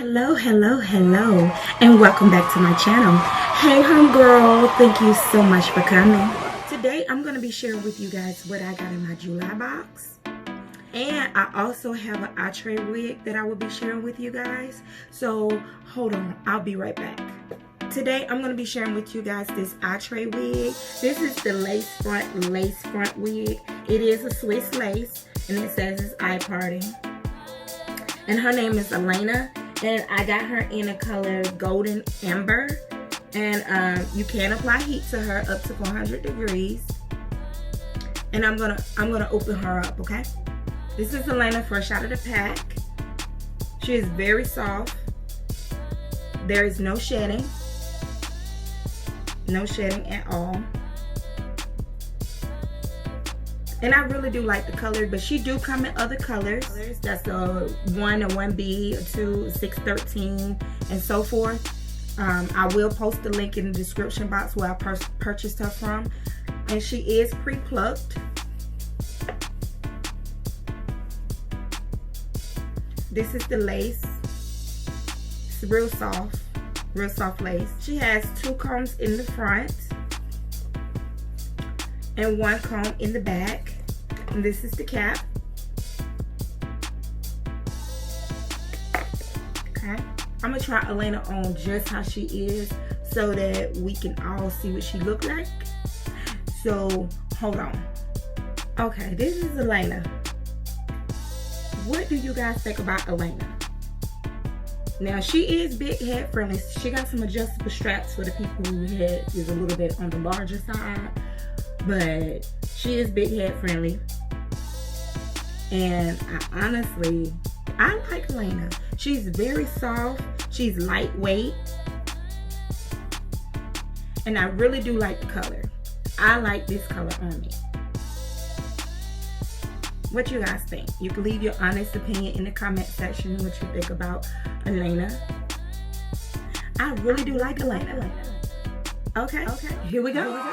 Hello, and welcome back to my channel. Hey homegirl, thank you so much for coming. Today I'm going to be sharing with you guys what I got in my July box. And I also have an Outre wig that I will be sharing with you guys. So hold on, I'll be right back. Today I'm going to be sharing with you guys this Outre wig. This is the lace front wig. It is a Swiss lace and it says it's eye parting. And her name is Alana. And I got her in a color golden amber, and you can apply heat to her up to 400 degrees. And I'm gonna open her up, okay? This is Alana fresh out of the pack. She is very soft. There is no shedding at all. And I really do like the color, but she do come in other colors. That's a 1, a 1B, a 2, a 613, and so forth. I will post the link in the description box where I purchased her from. And she is pre-plucked. This is the lace. It's real soft lace. She has 2 combs in the front and 1 comb in the back, and this is the cap. Okay, I'm gonna try Alana on just how she is so that we can all see what she look like. So hold on. Okay, this is Alana. What do you guys think about Alana? Now, she is big head friendly. She got some adjustable straps for the people whose head is a little bit on the larger side. But she is big head friendly, and I like Alana. She's very soft, she's lightweight, and I really do like the color. I like this color on me. What you guys think? You can leave your honest opinion in the comment section what you think about Alana. I really do like Alana. Okay, here we go.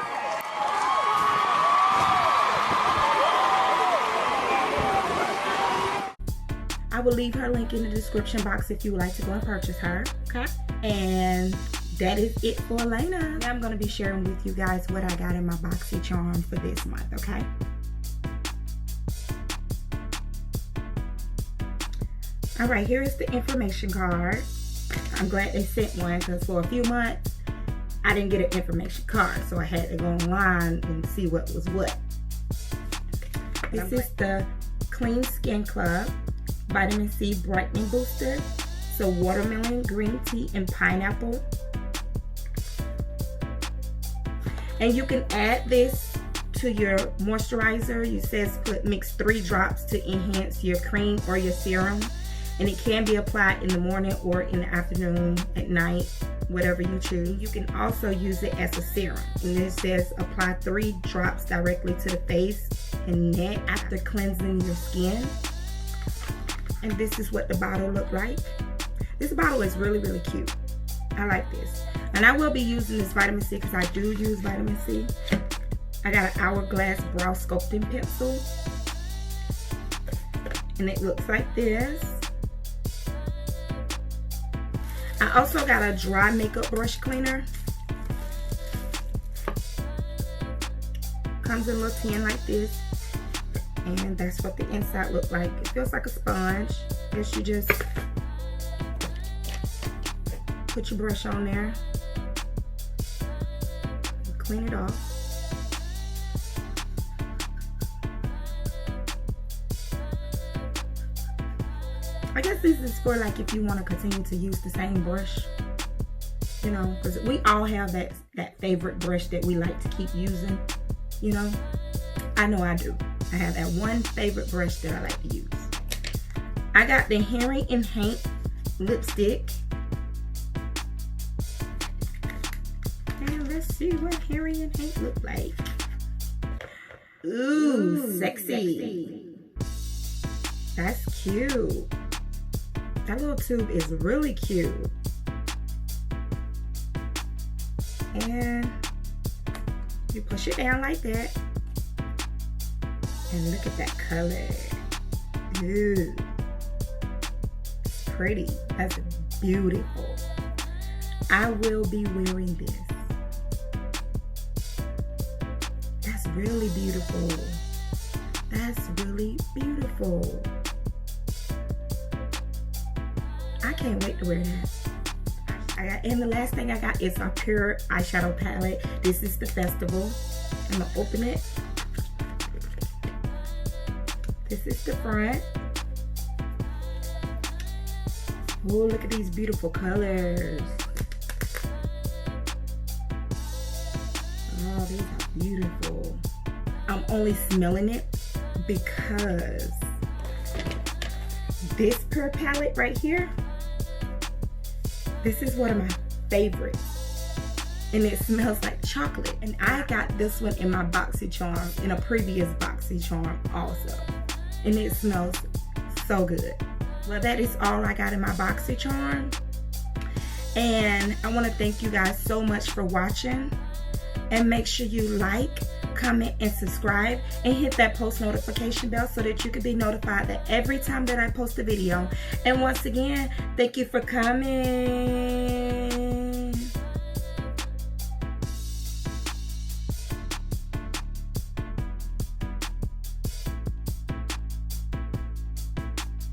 I will leave her link in the description box if you would like to go and purchase her, okay? And that is it for Alana. Now I'm going to be sharing with you guys what I got in my Boxycharm for this month, okay? All right, here is the information card. I'm glad they sent one because for a few months, I didn't get an information card, so I had to go online and see what was what. This is the Clean Skin Club Vitamin C Brightening Booster. So watermelon, green tea, and pineapple. And you can add this to your moisturizer. You says mix 3 drops to enhance your cream or your serum. And it can be applied in the morning or in the afternoon, at night, whatever you choose. You can also use it as a serum. And it says apply 3 drops directly to the face and neck after cleansing your skin. And this is what the bottle looked like. This bottle is really cute. I like this. And I will be using this vitamin C because I do use vitamin C. I got an Hourglass brow sculpting pencil. And it looks like this. I also got a dry makeup brush cleaner. Comes in a little tin like this. And that's what the inside looks like. It feels like a sponge. Guess you just put your brush on there and clean it off. I guess this is for like if you want to continue to use the same brush, you know, because we all have that favorite brush that we like to keep using, you know. I know I do. I have that one favorite brush that I like to use. I got the Harry and Hank lipstick. And let's see what Harry and Hank look like. Ooh, sexy. That's cute. That little tube is really cute. And you push it down like that. And look at that color. Ooh. It's pretty. That's beautiful. I will be wearing this. That's really beautiful. That's really beautiful. I can't wait to wear that. And the last thing I got is a pure eyeshadow palette. This is the Festival. I'm gonna open it. This is the front. Oh, look at these beautiful colors. Oh, these are beautiful. I'm only smelling it because this pure palette right here, this is one of my favorites. And it smells like chocolate. And I got this one in my Boxycharm, in a previous Boxycharm also. And it smells so good. Well, that is all I got in my Boxycharm. And I want to thank you guys so much for watching. And make sure you like, comment, and subscribe. And hit that post notification bell so that you can be notified that every time that I post a video. And once again, thank you for coming.